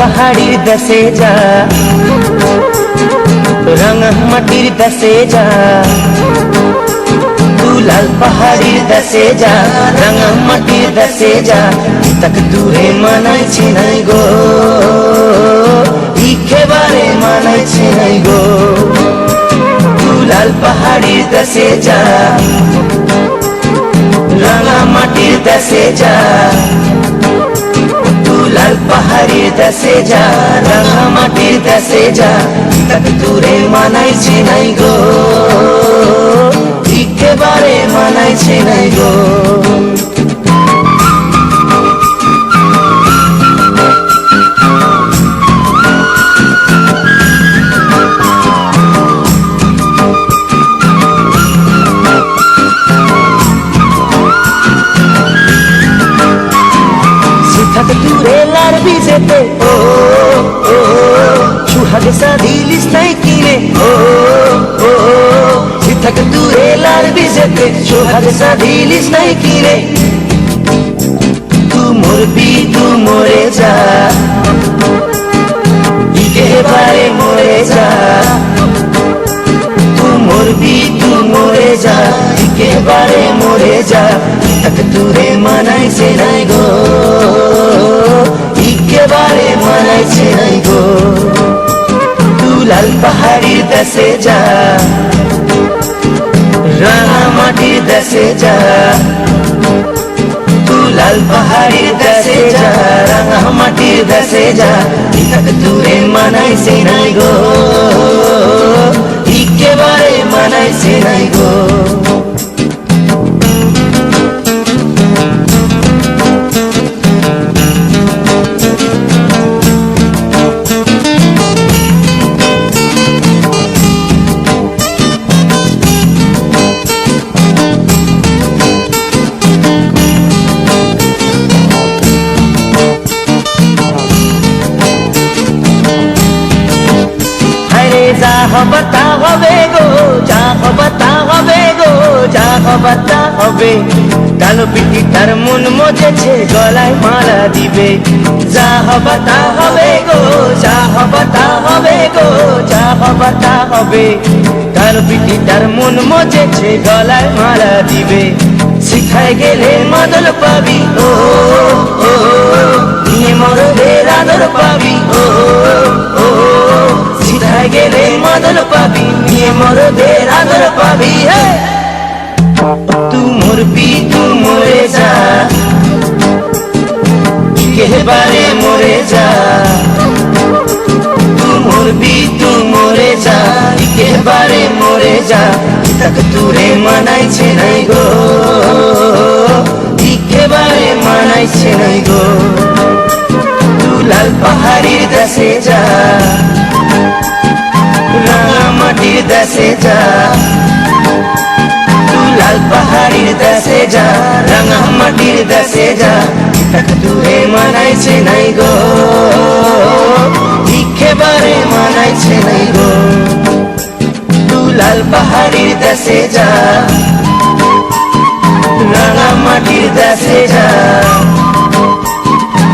পাহাড়ির দেশে যা, রাঙামাটির দেশে যা, লাল পাহাড়ির দেশে যা, রাঙামাটির দেশে যা, তাক দূরে মানাইছে নাই গো, একেবারে মানাইছে নাই গো। লাল পাহাড়ির দেশে যা, রাঙামাটির দেশে যা, লাল পাহাড়ির দেশে যা, রাঙামাটির দেশে যা, তাক দূরে মানাইছে নাই গো, একেবারে মানাইছে নাই গো। দূরে লার বিজেতে ও ও সুহাগ সাদিলিস নাই কিনে ও ও থাক দূরে লার বিজেতে সুহাগ সাদিলিস নাই কিনে। তু মরবি তু মরে যা, একেবারে মরে যা, তু মরবি তু মরে যা, একেবারে মরে যা, তাক দূরে মানাইছে নাই গো, একেবারে মানাইছে নাই গো। তু লাল পাহাড়ির দেশে যা, রাঙামাটির দেশে যা, তু লাল পাহাড়ির দেশে যা, রাঙামাটির দেশে যা, তাক দূরে মানাইছে নাই গো, একেবারে মানাইছে নাই গো। যা হবে তা হবে গো, যা হবে তা হবে গো, যা হবে তা হবে, কালো পিঠি তার মন মজেছে গলায় মালা দিবে। যা হবে তা হবে গো, যা হবে তা হবে গো, যা হবে তা হবে, কালো পিঠি তার মন মজেছে গলায় মালা দিবে। শিখায় গেলে মাদল পাবি ও ও, নিয়ে মরদের আদর পাবি ও ও, শিখায় গেলে মাদল পাবি, নিয়ে মরদের আদর পাবি। তু মরবি তু মরে যা, একেবারে মরে যা, তু মরবি তু মরে যা, একেবারে মরে যা, তাক দূরে মানাইছে নাই গো, একেবারে মানাইছে নাই গো। তু লাল পাহাড়ির দেশে যা, রাঙামাটির দেশে যা, তু লাল পাহাড়ির দেশে যা, রাঙামাটির দেশে যা, তাক দূরে মানাইছে নাই গো, একেবারে মানাইছে নাই গো। তু লাল পাহাড়ির দেশে যা, রাঙামাটির দেশে যা,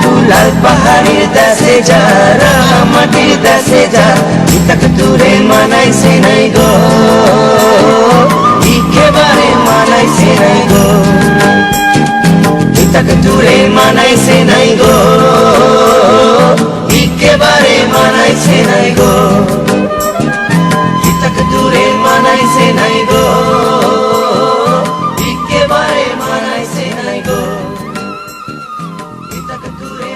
তু লাল পাহাড়ির দেশে যা, রাঙামাটির দেশে যা, তাক দূরে মানাইছে নাই গো, একেবারে মানাইছে নাই গো, তাক দূরে মানাইছে নাই গো, একেবারে মানাইছে নাই গো, তাক দূরে মানাইছে নাই গো, একেবারে মানাইছে নাই গো, তাক দূরে।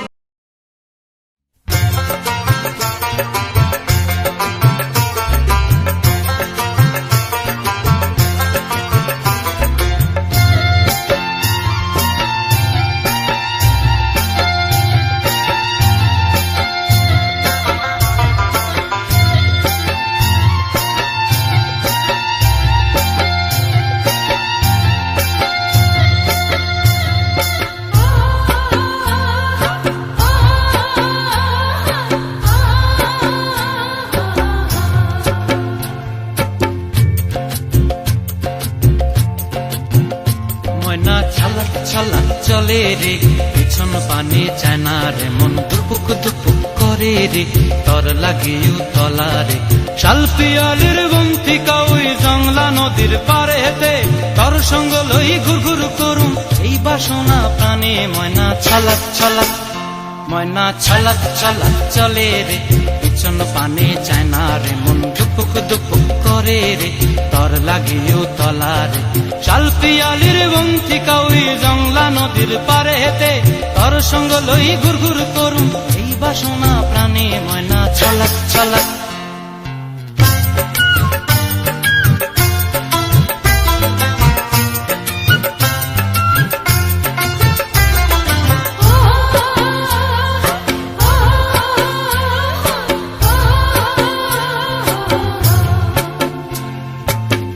পিছন পানে চায় না রে মন দুপুক দুপুক করে রে তর লাগিও তলারে শাল পিয়ালির বন্তিকা ওই জংলা নদীর পারে হেতে তর সঙ্গ লই ঘুর ঘুর করুম এই বাসনা প্রাণে ময়না ছলাক ছলাক ময়না ছলাক ছলাক চলে রে পিছন পানে চায় না রে মন দুপুক দুপুক করে রে তর লাগিও তলারে শাল পিয়ালির বন্তিকা ওই জংলা নদীর পারে হেতে তর সঙ্গ লই ঘুর ঘুর করুম এই বাসনা প্রাণে ময়না ছলাক ছলাক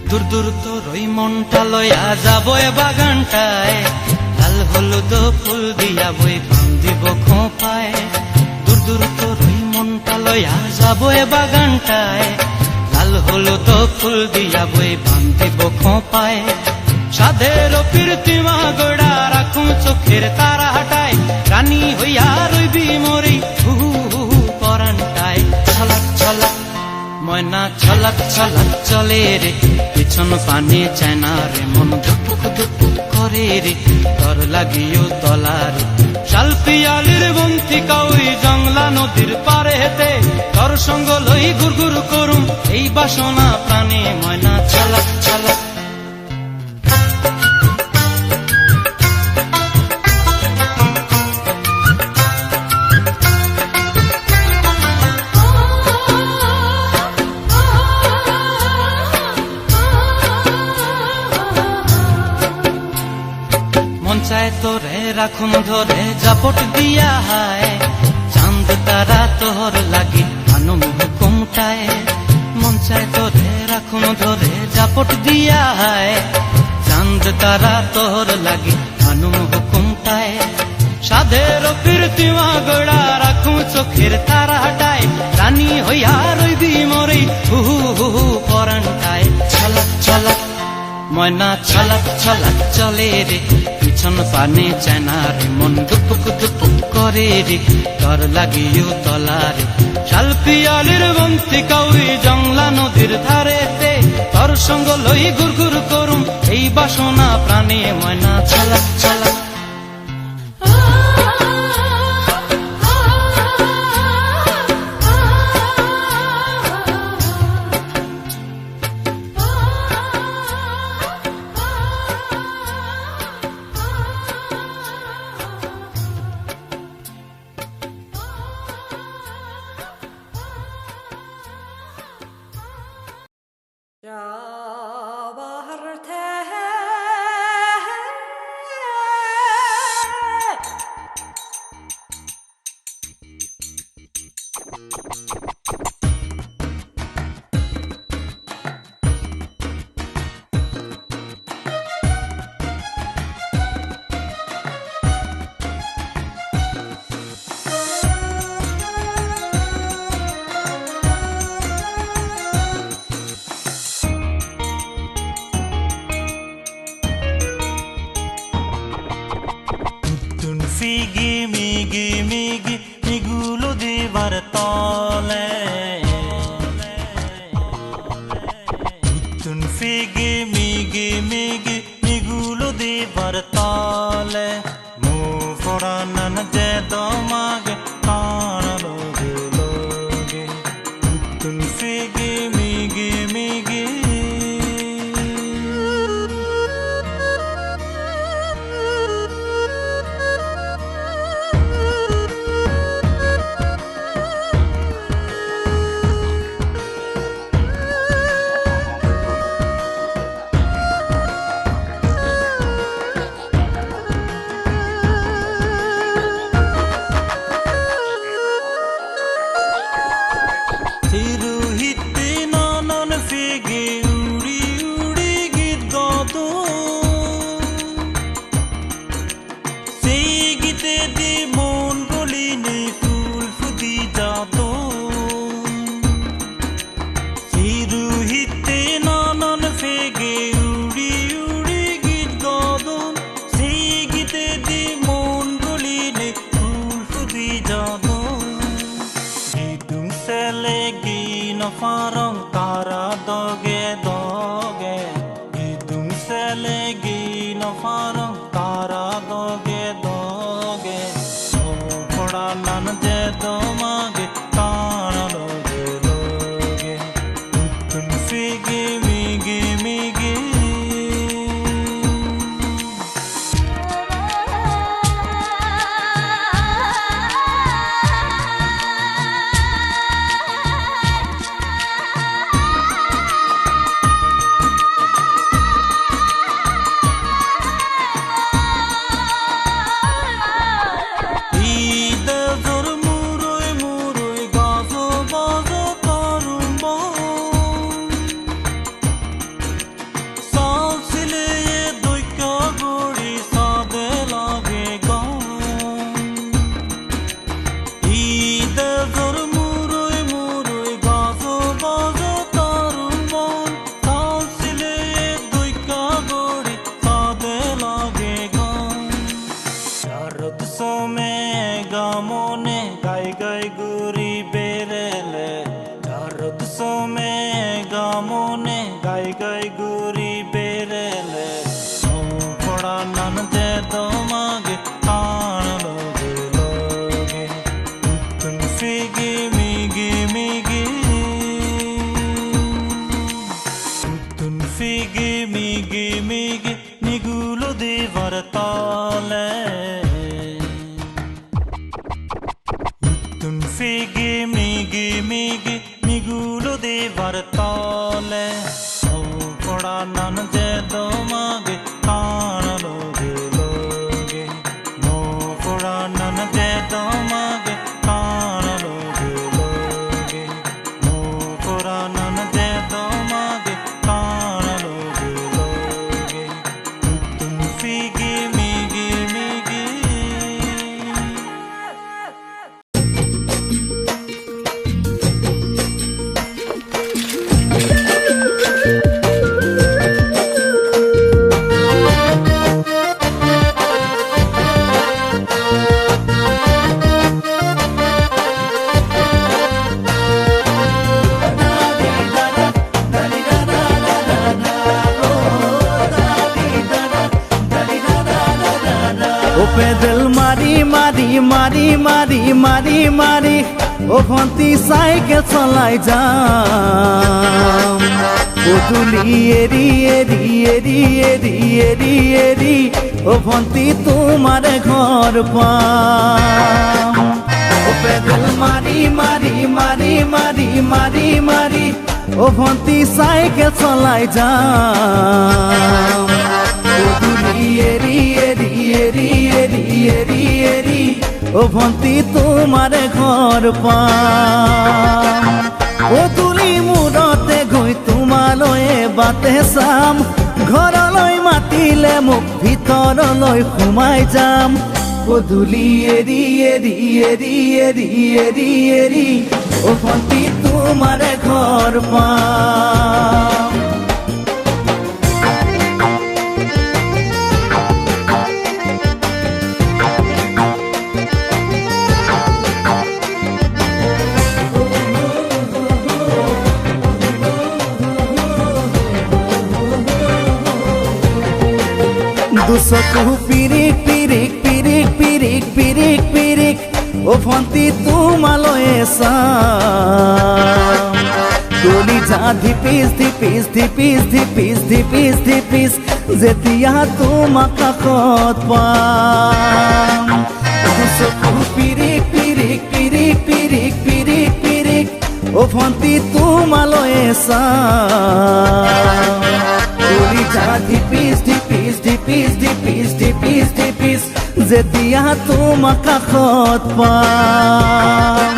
দূর দূর তোর ওই মনটা লয়া যাবো এ বাগানটায় লাল হলুদ ফুল দিয়া বই বান্ধিব খোঁপায় দূর দূর তোর ওই মনটা লয়া যাবো এ বাগানটায় লাল হলুদ ফুল দিয়া বই বান্ধিব খোঁপায় সাধের প্রীতিমা গোড়া রাখুম চোখের তারা হাটায় রানী হইয়া রইবি মরি হু হু হু পরানটায় ছলাক ছলাক ময়না ছলাক ছলাক চলে রে পিছন পানে চায় না রে মন ধুপুক ধুপুক করে রে তর লাগিও তলারে শাল পিয়ালির বন্তিকা ওই জংলা নদীর পারে হেতে তর সঙ্গ লই ঘুর ঘুর করুম এই বাসনা প্রাণে ময়না ছলাক ছলাক চায় তোরে রাখুন ধরে জাপট দিয়া হায় চাঁদ তারা তোর লাগি আনুম হুকুমটায় মন চায় তোরে রাখুন ধরে জাপট দিয়া হায় চাঁদ তারা তোর লাগি আনুম হুকুমটায় সাধের প্রীতিমা গোড়া রাখুম চোখের তারা হাটায় রানী হইয়া রইবি মরি হু হু হু হু পরানটায় ছলাক ছলাক ময়না ছলাক ছলাক চলে রে পিছন পানে চায় না রে মন দুপুক দুপুক করে রে তর লাগিও তলারে শাল পিয়ালির বন্তিকা ওই জংলা নদীর ধারেতে তর সঙ্গ লই ঘুর ঘুর করুম এই বাসনা প্রাণে ময়না ছলাক ছলাক ফিগি মিগি মিগি মিগুলো দিবার তলে তুন ফিগি মিগি মিগি মিগুলো দিবার তলে মু ফড়ানন যে তোমাকে কান লোগে লোগে তুন ফিগি মিগি মিগি farong tara doge doge idum selegi no farong tara doge doge o pora nan je tomage tara doge doge utun figi migi migi gamone gai gai guri berele darud some gamone gai gai guri berele o pora nan je tomage taan loge loge utun figi migi migi utun figi migi migi nigulo devar tale figi migi migi nigulo devar tole o pora nan je tomage taan loge loge mo pora nan je tomage taan loge loge mo pora nan je tomage taan loge loge utun figi migi migi pedal মারি মারি মারি মারি মারি মারি ও ভন্তি cycle চলাই যাম পুতুলি এরি এরি এরি এরি এরি এরি ও ভন্তি তোমার ঘর পাম ও পেডেল মারি মারি মারি মারি মারি মারি ও ভন্তি সাইকেল চলাই যাম পুতুলি এরি এরি এরি এরি এরি এরি ও ভন্তি তোমার ঘর পাম ও তুলি মূৰতে গৈ তোমালৈয়ে বাটে চাম ঘৰলৈ মাতিলে মোক ভিতৰলৈ সোমাই যাম পদূলি এৰি এৰি এৰি এৰি এৰি এৰি ও ভন্তি তোমাৰ ঘৰ পাম দুচকু পিৰিক পিৰিক পিৰিক পিৰিক পিৰিক পিৰিক ও ভন্তি তোমালৈয়ে চাম কলিজা ধিপিচ ধিপিচ ধিপিচ ধিপিচ ধিপিচ ধিপিচ যেতিয়া তোমাক কাষত পাম দুচকু পিৰিক পিৰিক পিৰিক পিৰিক পিৰিক পিৰিক ও ভন্তি তোমালৈয়ে চাম কলিজা ধিপিচ ধিপিচ ধিপিচ ধিপিচ ধিপিচ ধিপিচ যেতিয়া তোমাক কাষত পাম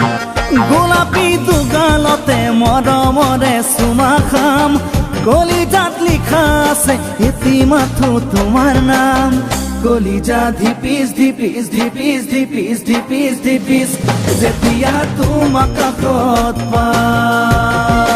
গোলাপী দুগালতে মৰমৰে চুমা খাম কলিজাত লিখা আছে ইতি মাথো তোমাৰ নাম কলিজা ধিপিচ ধিপিচ ধিপিচ ধিপিচ ধিপিচ ধিপিচ যেতিয়া তোমাক কাষত পাম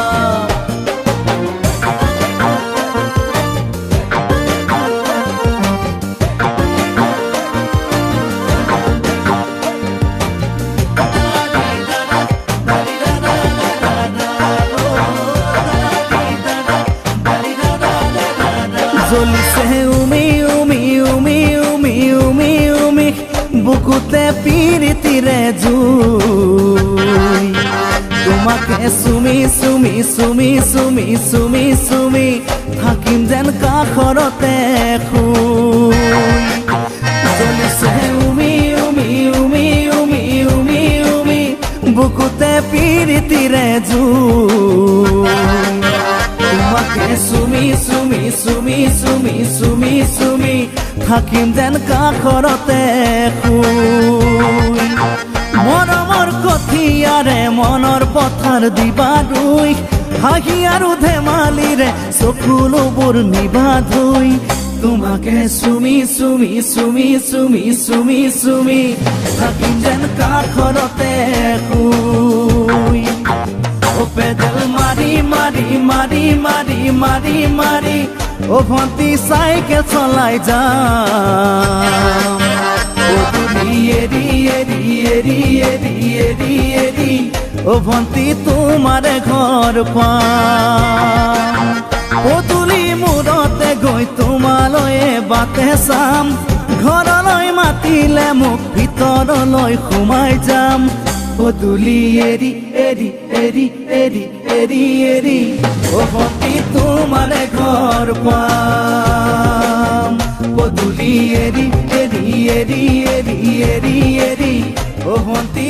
পিৰিতিৰে জুই তোমাকে চুমি চুমি চুমি চুমি চুমি চুমি থাকিম যেন কাষৰতে শুই জ্বলিছে উমি উমি উমি উমি উমি উমি বুকুতে পিৰিতিৰে জুই তোমাকে চুমি চুমি চুমি চুমি চুমি চুমি থাকিম যেন কাষৰতে শুই মৰমৰ কঠিয়াৰে মনৰ পথাৰ দিবা ৰুই হাঁহি আৰু ধেমালিৰে চকুলোবোৰ নিবা ধুই তোমাকে চুমি চুমি চুমি চুমি চুমি চুমি থাকিম যেন কাষৰতে শুই ও পেডেল মাৰি মাৰি মাৰি মাৰি মাৰি মাৰি ও ভণ্টি চাইকেল চলাই যাম ও তুমি এৰি এৰি এৰি এৰি এৰি এৰি ও ভণ্টি তোমাৰে ঘৰ পাম পদূলি মূৰতে গৈ তোমালৈ বাটে চাম ঘৰলৈ মাতিলে মোক ভিতৰলৈ সোমাই যাম পদূলি এৰি এৰি এৰি এৰি এৰি এৰি ও ভণ্টি তোমাৰে ঘৰ পাম পদূলি এৰি এৰি এৰি এৰি এৰি এৰি ও ভণ্টি